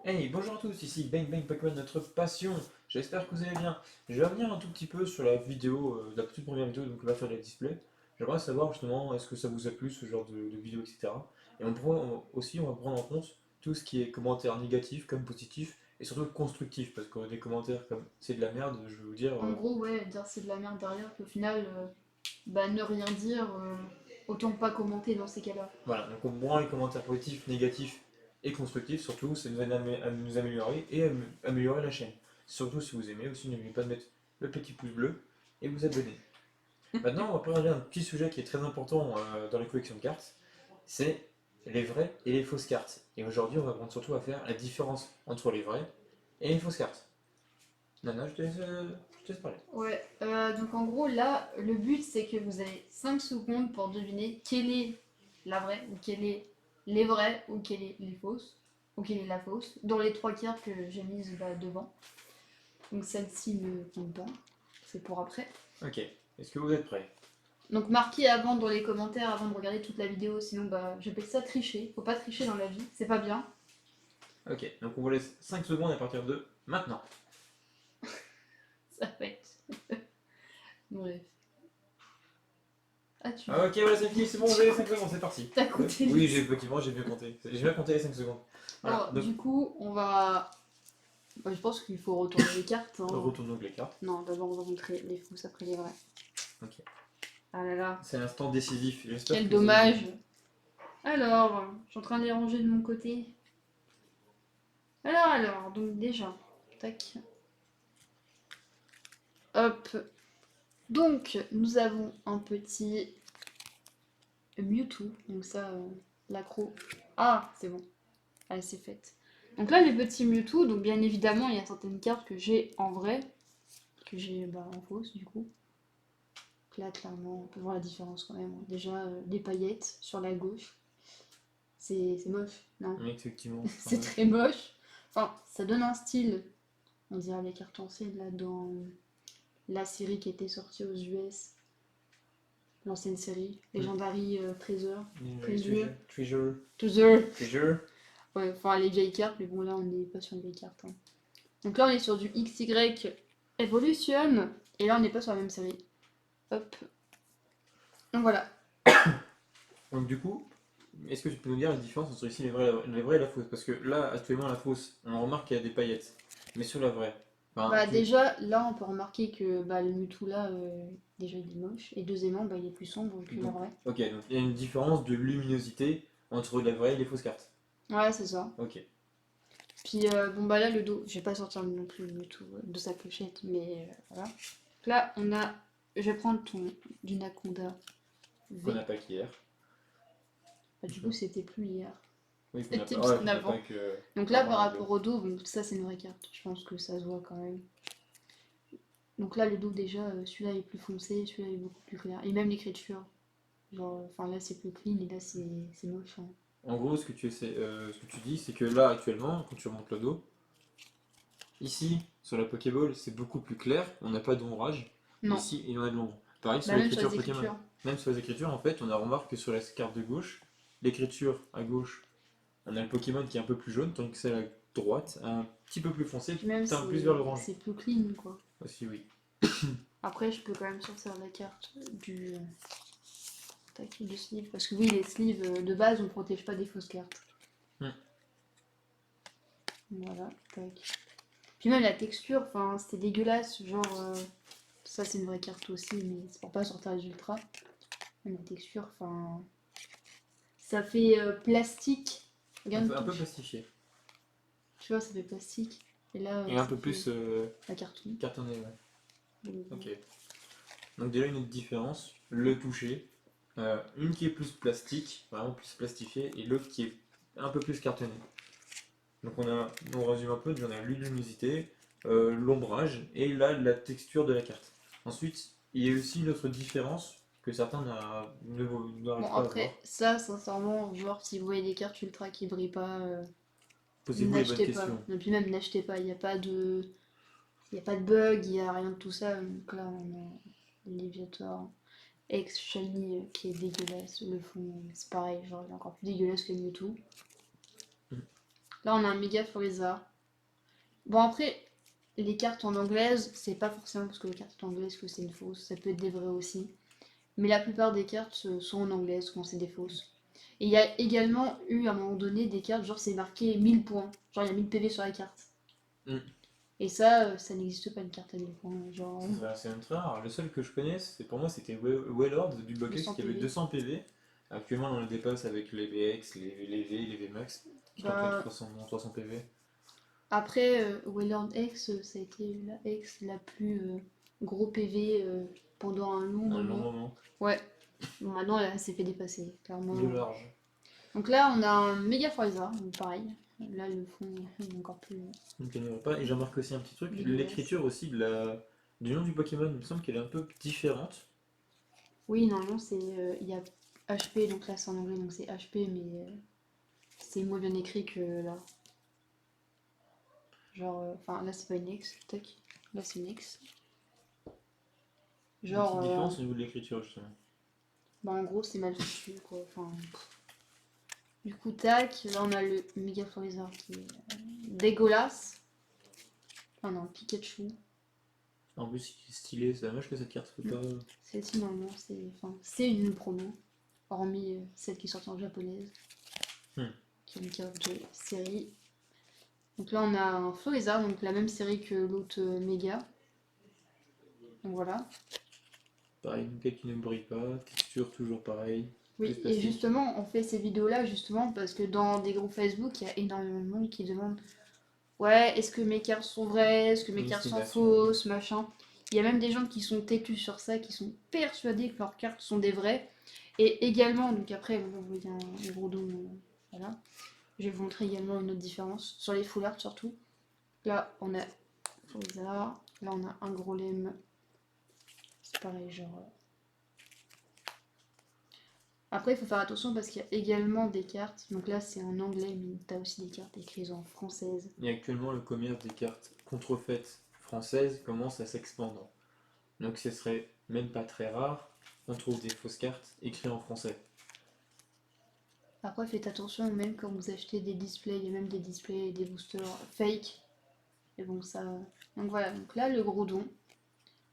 Hey, bonjour à tous, ici Bang Bang Pokémon, notre passion. J'espère que vous allez bien. Je vais revenir un tout petit peu sur la vidéo, la toute première vidéo, donc on va faire le display. J'aimerais savoir justement, est-ce que ça vous a plu ce genre de vidéo, etc. Et aussi, on va prendre en compte tout ce qui est commentaires négatifs comme positifs, et surtout constructifs, parce que des commentaires comme c'est de la merde, je vais vous dire, En gros, ouais, dire c'est de la merde derrière, puis au final, bah ne rien dire, autant pas commenter dans ces cas-là. voilà, donc au moins les commentaires positifs, négatifs et constructifs, surtout, ça nous aide à nous améliorer et à améliorer la chaîne. Surtout si vous aimez, aussi n'oubliez pas de mettre le petit pouce bleu et vous abonner. Maintenant, on va parler d'un petit sujet qui est très important dans les collections de cartes, c'est les vraies et les fausses cartes. Et aujourd'hui, on va prendre surtout à faire la différence entre les vraies et les fausses cartes. Nana, je te laisse parler. Ouais, donc en gros, là, le but c'est que vous avez 5 secondes pour deviner quelle est la vraie, ou quelle est les vraies, ou quelle est les fausses, ou quelle est la fausse, dans les trois cartes que j'ai mises bah, devant. Donc celle-ci ne compte pas, c'est pour après. Ok, est-ce que vous êtes prêts? Donc marquez avant dans les commentaires, avant de regarder toute la vidéo, sinon bah j'appelle ça tricher. Faut pas tricher dans la vie, c'est pas bien. Ok, donc on vous laisse 5 secondes à partir de maintenant. Ça va être. Bref. Ah, tu. Ok, voilà, c'est fini, c'est bon, vous avez 5 secondes, c'est parti. T'as compté Oui, les. effectivement, j'ai bien compté. J'ai bien compté les 5 secondes. Voilà, Bon, donc du coup, on va. Bah, je pense qu'il faut retourner les cartes, hein. retournons les cartes. Non, d'abord on va montrer les fausses, après les vraies. Ok, Ah là là, c'est l'instant décisif, j'espère quel que vous allez dommage. gagner. Alors, je suis en train de les ranger de mon côté. Alors, donc déjà. Tac. Hop. Donc, nous avons un petit Mewtwo. Donc ça, l'accro. Ah, c'est bon. Elle s'est faite. Donc là, les petits Mewtwo, donc bien évidemment, il y a certaines cartes que j'ai en vrai, que j'ai bah, en fausse du coup. Donc là, clairement, on peut voir la différence quand même. Déjà, les paillettes sur la gauche, c'est moche, non? Oui, effectivement, c'est très C'est moche. très moche. Enfin, ça donne un style. On dirait les cartes anciennes là dans la série qui était sortie aux US, l'ancienne série, Hmm. Legendary Treasure. Treasure. Treasure, treasure, Treasure. treasure. Ouais, enfin les vieilles cartes, mais bon là on n'est pas sur les vieilles cartes, hein. Donc là on est sur du XY Evolution, et là on n'est pas sur la même série. Hop. Donc voilà. Donc du coup, est-ce que tu peux nous dire la différence entre ici les vrais et la fausse? Parce que là, actuellement, la fausse, on remarque qu'il y a des paillettes. Mais sur la vraie, enfin, Bah déjà là on peut remarquer que bah, le Mewtwo là, déjà il est moche, et deuxièmement bah, il est plus sombre que la donc, vraie. ok, donc il y a une différence de luminosité entre la vraie et les fausses cartes. Ouais c'est ça. Ok. Puis bon bah là le dos, je vais pas sortir non plus le Mewtwo de sa pochette, mais voilà. Donc là on a, je vais prendre ton Dunaconda Qu'on V. n'a pas qu'hier. Bah, du coup c'était plus hier, Oui, qu'on n'a c'était pas. Ouais, bien qu'on n'a pas avant. que. Donc là Avant par la vidéo. rapport au dos, bon ça c'est une vraie carte, je pense que ça se voit quand même. Donc là, le dos, déjà, celui-là est plus foncé, celui-là est beaucoup plus clair. Et même l'écriture. Genre, enfin là, c'est plus clean et là, c'est moche, hein. En gros, ce que tu dis, c'est que là, actuellement, quand tu remontes le dos, ici, sur la Pokéball, c'est beaucoup plus clair, on n'a pas d'ombrage. Non. Ici, il y en a de l'ombre. Pareil sur Bah, même sur l'écriture les Pokémon. écritures. Même sur les écritures, en fait, on a remarqué que sur la carte de gauche, l'écriture à gauche, on a le Pokémon qui est un peu plus jaune, tandis que celle à droite, un petit peu plus foncé, Puis même, tend plus vers l'orange. c'est plus clean, quoi. Aussi, oui. Après, je peux quand même sortir la carte du, tac, du sleeve. Parce que oui, les sleeves, de base, on protège pas des fausses cartes. Hmm. Voilà, tac. Puis même la texture, enfin, c'était dégueulasse. Genre, ça, c'est une vraie carte aussi, mais c'est pour pas sortir les ultras. Même la texture, enfin, ça fait plastique. Regarde une Un peu touche. plastifié. Tu vois, ça fait plastique. Et là, Et un ça peu fait plus la carton. cartonné, ouais. Donc, Ok. Donc déjà une autre différence, le toucher. Une qui est plus plastique, vraiment plus plastifiée, et l'autre qui est un peu plus cartonné. Donc on résume un peu, on a luminosité, l'ombrage, et là la texture de la carte. Ensuite, il y a aussi une autre différence que certains bon, n'arrivent pas à voir. après, ça, sincèrement, genre, si vous voyez des cartes ultra qui brillent pas, Posez-vous les bonnes n'achetez pas. questions. Et puis même, n'achetez pas. Il y a pas de bug, il y a rien de tout ça. Donc là, on a Léviator ex Shiny qui est dégueulasse. Le fond, c'est pareil, genre, il est encore plus dégueulasse que Mewtwo. Là, on a un méga Forza. Bon, après, les cartes en anglaise, c'est pas forcément parce que les cartes sont anglaises que c'est une fausse. Ça peut être des vraies aussi. Mais la plupart des cartes sont en anglaise quand c'est des fausses. Et il y a également eu à un moment donné des cartes, genre c'est marqué 1000 points. Genre il y a 1000 PV sur la carte. Hmm. Et ça n'existe pas une carte à 1000 points. Genre C'est même très rare. Le seul que je connais, pour moi, c'était Waylord du Blockx 200 qui avait PV. 200 PV. Actuellement, on le dépasse avec les VX, les V, les VMAX, qui tombent à Bah, 300 PV. après, Wayland X, ça a été la X la plus gros PV pendant un long Un long moment. moment. Ouais, bon, maintenant elle s'est fait dépasser, clairement. De large. Donc là, on a un méga Forza, donc pareil. Là, le fond est encore plus Je ne connais pas. Et j'ai remarqué aussi un petit truc, dégueulasse. l'écriture aussi du nom du Pokémon, il me semble qu'elle est un peu différente. Oui, normalement, il y a HP, donc là c'est en anglais, donc c'est HP, mais c'est moins bien écrit que là. Genre, enfin là c'est pas une X, tac. Là c'est une X. Une petite Genre, différence au niveau de l'écriture, justement. bah en gros c'est mal foutu quoi. Enfin, du coup, tac, là on a le Mega Charizard qui est dégueulasse. Ah non, Pikachu. En plus, il est stylé, c'est dommage que cette carte soit Mm. pas. Celle-ci normalement c'est une promo, hormis celle qui est sortie en japonaise, Hmm. qui est une carte de série. Donc là on a un Charizard, donc la même série que l'autre Mega. Donc voilà. Pareil, une tête qui ne brille pas, texture toujours pareil, Oui, plus et plastique. justement, on fait ces vidéos-là justement parce que dans des groupes Facebook, il y a énormément de monde qui demande ouais, est-ce que mes cartes sont vraies, est-ce que mes Une cartes sont estimation. fausses, machin. Il y a même des gens qui sont têtus sur ça, qui sont persuadés que leurs cartes sont des vraies. Et également, donc après, vous voyez un gros don, voilà. Je vais vous montrer également une autre différence, sur les full art surtout. Là, on a Charizard, là on a un gros lemme. C'est pareil, genre. Après, il faut faire attention parce qu'il y a également des cartes. Donc là, c'est en anglais, mais tu as aussi des cartes écrites en française. Et actuellement, le commerce des cartes contrefaites françaises commence à s'expandre. Donc ce serait même pas très rare qu'on trouve des fausses cartes écrites en français. Après, faites attention, même quand vous achetez des displays, il y a même des displays et des boosters fake. Et bon, ça. Donc voilà, donc là, le gros don.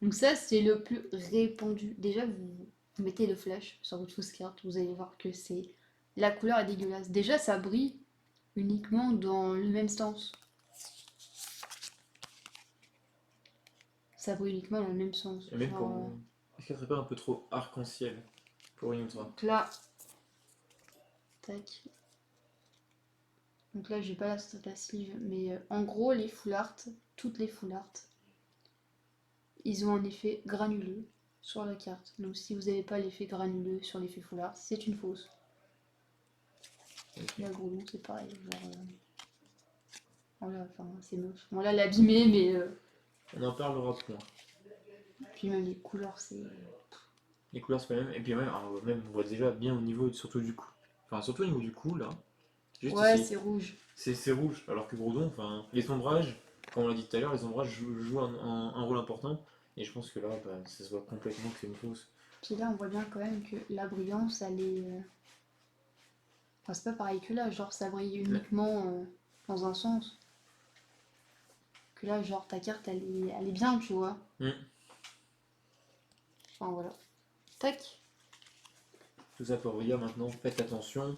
Donc ça, c'est le plus répandu. Déjà, vous mettez le flash sur votre fausse carte, vous allez voir que c'est. La couleur est dégueulasse. Déjà, ça brille uniquement dans le même sens. Ça brille uniquement dans le même sens. Et même Genre, pour. Est-ce qu'elle serait pas un peu trop arc-en-ciel pour une ultra? donc là, tac. Donc là, j'ai pas la sleeve, mais en gros, les full art, toutes les full art, ils ont un effet granuleux sur la carte. Donc si vous n'avez pas l'effet granuleux sur l'effet full art, c'est une fausse. Ok. La gros c'est pareil. Genre, voilà, enfin, c'est moche. Bon, là, l'abîmer, mais On en parlera point. puis même les couleurs, c'est. Les couleurs c'est pas les mêmes. Et puis même, on voit déjà bien au niveau surtout du cou. Enfin, surtout au niveau du cou, là. Juste Ouais, ici. c'est rouge. C'est rouge. Alors que Groudon, enfin, les ombrages, comme on l'a dit tout à l'heure, les ombrages jouent un rôle important. Et je pense que là, bah, ça se voit complètement que c'est une fausse. Puis là, on voit bien quand même que la brillance, elle est. Enfin, c'est pas pareil que là, genre, ça brille Là. uniquement dans un sens. Que là, genre, ta carte, elle est bien, tu vois. Hmm. Enfin, voilà. Tac. Tout ça pour vous dire maintenant, faites attention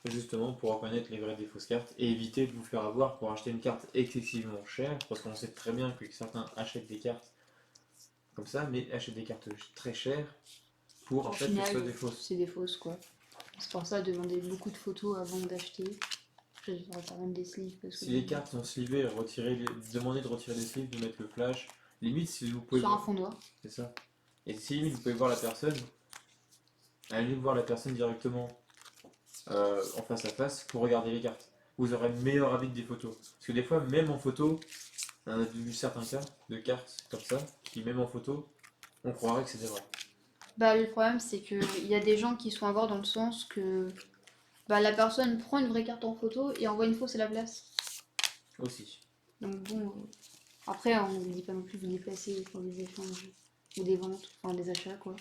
justement pour reconnaître les vraies des fausses cartes et éviter de vous faire avoir pour acheter une carte excessivement chère parce qu'on sait très bien que certains achètent des cartes comme ça mais achètent des cartes très chères pour en Au fait que ce soit final, des fausses. c'est des fausses, quoi. C'est pour ça, demander beaucoup de photos avant d'acheter. Je vais faire même des sleeves parce que Si les cartes sont slivées, demandez de retirer les sleeves, de mettre le flash. Limite si vous pouvez sur un voir, fond noir. c'est ça. Et si limite vous pouvez voir la personne, allez voir la personne directement en face à face pour regarder les cartes. Vous aurez le meilleur avis que des photos. Parce que des fois, même en photo, on a vu certains cas de cartes comme ça, qui même en photo, on croirait que c'était vrai. Bah, le problème, c'est que il y a des gens qui sont à voir dans le sens que bah, la personne prend une vraie carte en photo et envoie une fausse à la place. Aussi. Donc bon, après, on ne dit pas non plus de vous déplacer pour des échanges ou des ventes, enfin des achats, quoi.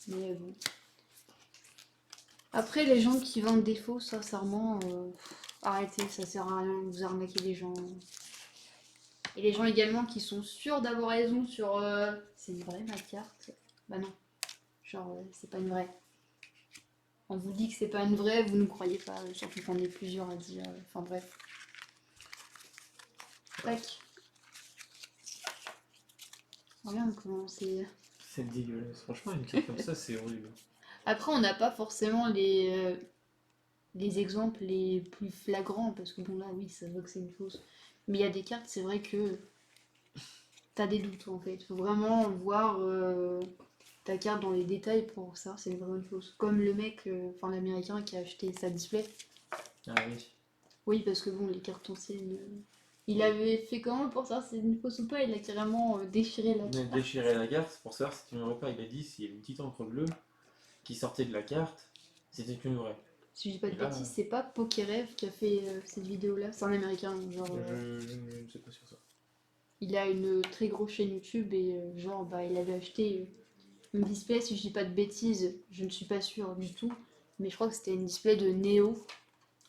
Mais bon. Après, les gens qui vendent des faux, sincèrement, Arrêtez, ça sert à rien, vous arnaquez les gens. Et les gens également qui sont sûrs d'avoir raison sur c'est une vraie ma carte. Bah non, genre c'est pas une vraie. On vous dit que c'est pas une vraie, vous ne croyez pas, surtout qu'on est plusieurs à dire. Enfin bref. Tac. Regarde comment c'est. C'est dégueulasse. Franchement, une carte comme ça, c'est horrible. Après, on n'a pas forcément les exemples les plus flagrants, parce que bon là, oui, ça se voit que c'est une fausse. Mais il y a des cartes, c'est vrai que t'as des doutes en fait. Faut vraiment voir ta carte dans les détails pour savoir si c'est une vraie ou une fausse. Comme le mec, enfin l'américain qui a acheté sa display. Ah oui. Oui, parce que bon, les cartes anciennes. Il avait fait comment pour savoir si c'est une fausse ou pas? Il a carrément déchiré la Il a carte. déchiré la carte pour savoir si c'était une vraie ou pas. Il a dit s'il y avait une petite encre bleue qui sortait de la carte, c'était une vraie. Si je dis pas de Et là, bêtises, c'est pas Pokérev qui a fait cette vidéo-là. C'est un américain, genre. je ne sais pas sur ça. Il a une très grosse chaîne YouTube et genre, bah, il avait acheté une display, si je dis pas de bêtises, je ne suis pas sûre du tout, mais je crois que c'était une display de Neo.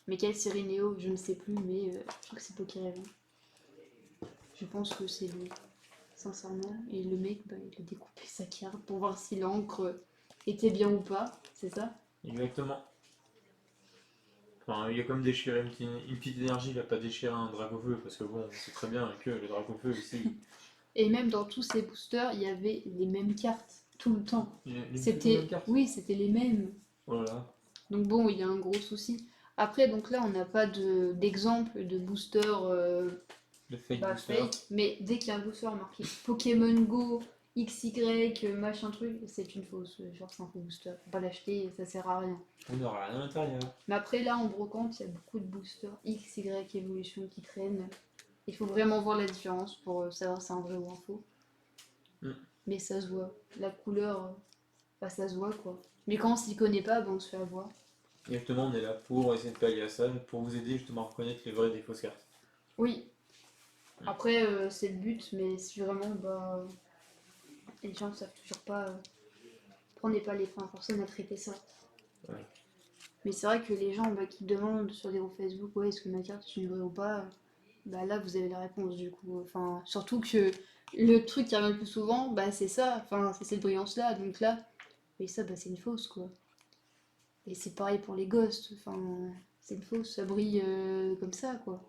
Mais quelle série Neo, je ne sais plus, mais je crois que c'est Pokérev. Je pense que c'est lui, sincèrement. Et le mec, bah, il a découpé sa carte pour voir si l'encre était bien ou pas, c'est ça? Exactement. Enfin, il a quand même déchiré une petite énergie, il a pas déchiré un Dracofeu, parce que bon, c'est très bien que le Dracofeu aussi. Et même dans tous ces boosters, il y avait les mêmes cartes, tout le temps. Il a même C'était, carte. oui, c'était les mêmes. Oh là là. Donc bon, il y a un gros souci. Après, donc là, on n'a pas d'exemple de booster Le fake bah, booster. fake, mais dès qu'il y a un booster marqué Pokémon Go, XY, machin truc, c'est une fausse. Genre, c'est un faux booster. Faut pas l'acheter, ça sert à rien. On n'aura rien à l'intérieur. Mais après, là, en brocante, il y a beaucoup de boosters XY Evolution qui traînent. Il faut vraiment voir la différence pour savoir si c'est un vrai ou un faux. Mm. Mais ça se voit. La couleur, bah, ça se voit quoi. Mais quand on s'y connaît pas, bah, on se fait avoir. Exactement, on est là pour essayer de pallier à ça, pour vous aider justement à reconnaître les vraies des fausses cartes. Oui. Après, c'est le but, mais si vraiment, bah, les gens ne savent toujours pas, prenez pas les fins personne à traiter ça. Ouais. Mais c'est vrai que les gens bah, qui demandent sur les groupes Facebook, ouais, est-ce que ma carte est une vraie ou pas, bah là, vous avez la réponse du coup. Enfin, surtout que le truc qui revient le plus souvent, bah c'est ça, enfin, c'est cette brillance-là, donc là, et ça, bah c'est une fausse quoi. Et c'est pareil pour les ghosts, enfin, c'est une fausse, ça brille comme ça quoi.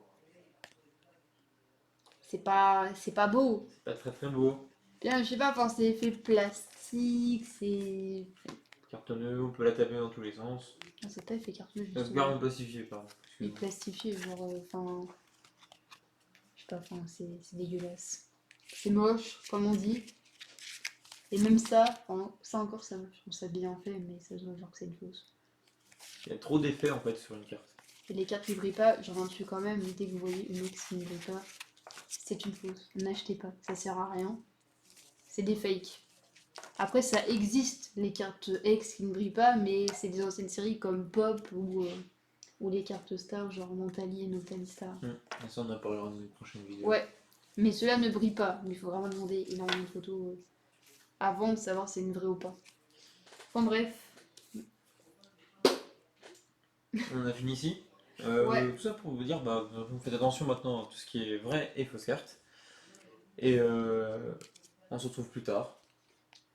C'est pas beau. C'est pas très très beau. Bien, je sais pas, enfin, c'est effet plastique, c'est. Cartonneux, on peut la taper dans tous les sens. Ah, c'est pas effet cartonneux, Garde justement. plastifié, pardon. Il est Excuse-moi. plastifié, genre, enfin. Je sais pas, enfin, c'est dégueulasse. C'est moche, comme on dit. Et même ça, enfin, ça encore, ça, je trouve ça bien fait, mais ça se voit genre que c'est une fausse. Il y a trop d'effets en fait sur une carte. Et les cartes qui brillent pas, je reviens dessus quand même, mais dès que vous voyez une X qui ne brille pas, c'est une fausse. N'achetez pas, ça sert à rien. C'est des fakes. Après, ça existe, les cartes X qui ne brillent pas, mais c'est des anciennes séries comme Pop ou les cartes Star, genre Mentali et Notali Star. Et ça, on en parlera dans une prochaine vidéo. Ouais, mais cela ne brille pas, mais il faut vraiment demander énormément de photos avant de savoir si c'est une vraie ou pas. Enfin bref, On a fini ici. Ouais. Tout ça pour vous dire, bah, vous faites attention maintenant à tout ce qui est vrai et fausse carte. Et on se retrouve plus tard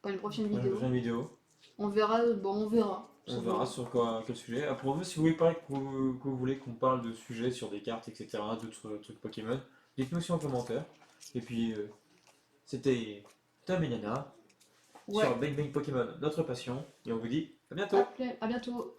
pour une prochaine pour une vidéo, prochaine vidéo. on verra, bon on verra. On verra sur quel sujet. Après, vous, si vous voulez parler, que vous voulez qu'on parle de sujets sur des cartes, etc., d'autres trucs Pokémon, dites-nous aussi en commentaire. Et puis, c'était Tom et Nana Ouais, sur Bang Bang Pokémon, notre passion. Et on vous dit à bientôt. à bientôt.